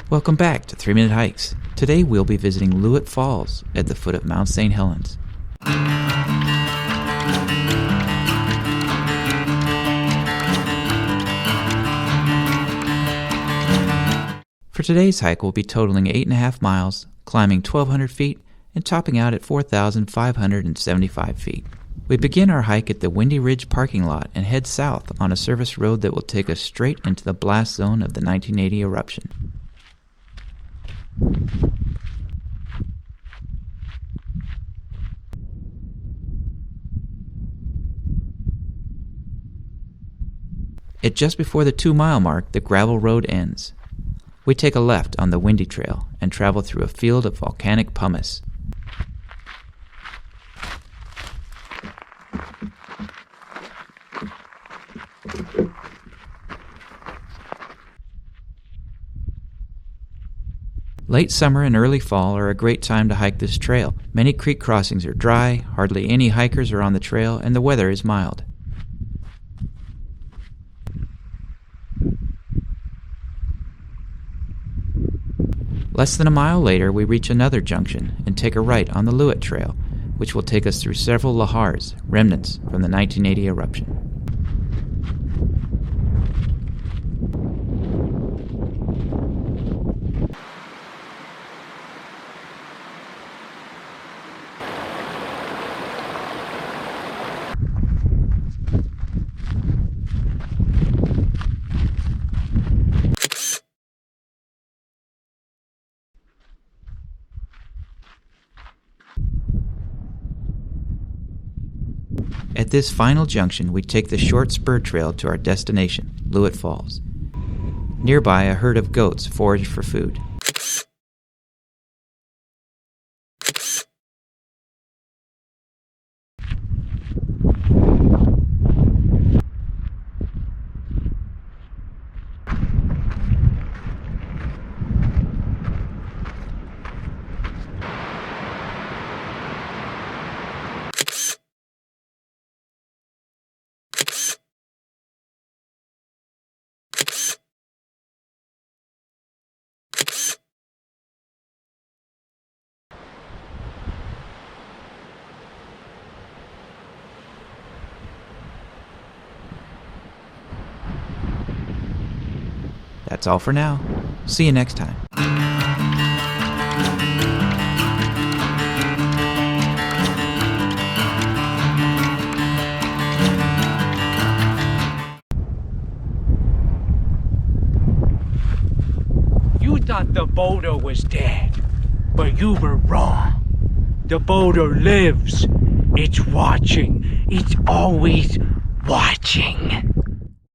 Welcome back to 3 Minute Hikes. Today we'll be visiting Loowit Falls at the foot of Mount St. Helens. For today's hike, we'll be totaling 8.5 miles, climbing 1,200 feet, and topping out at 4,575 feet. We begin our hike at the Windy Ridge parking lot and head south on a service road that will take us straight into the blast zone of the 1980 eruption. At just before the 2-mile mark, the gravel road ends. We take a left on the Windy Trail and travel through a field of volcanic pumice. Late summer and early fall are a great time to hike this trail. Many creek crossings are dry, hardly any hikers are on the trail, and the weather is mild. Less than a mile later, we reach another junction and take a right on the Loowit Trail, which will take us through several lahars, remnants from the 1980 eruption. At this final junction, we take the short spur trail to our destination, Loowit Falls. Nearby, a herd of goats forage for food. That's all for now. See you next time. You thought the boulder was dead, but you were wrong. The boulder lives. It's watching. It's always watching.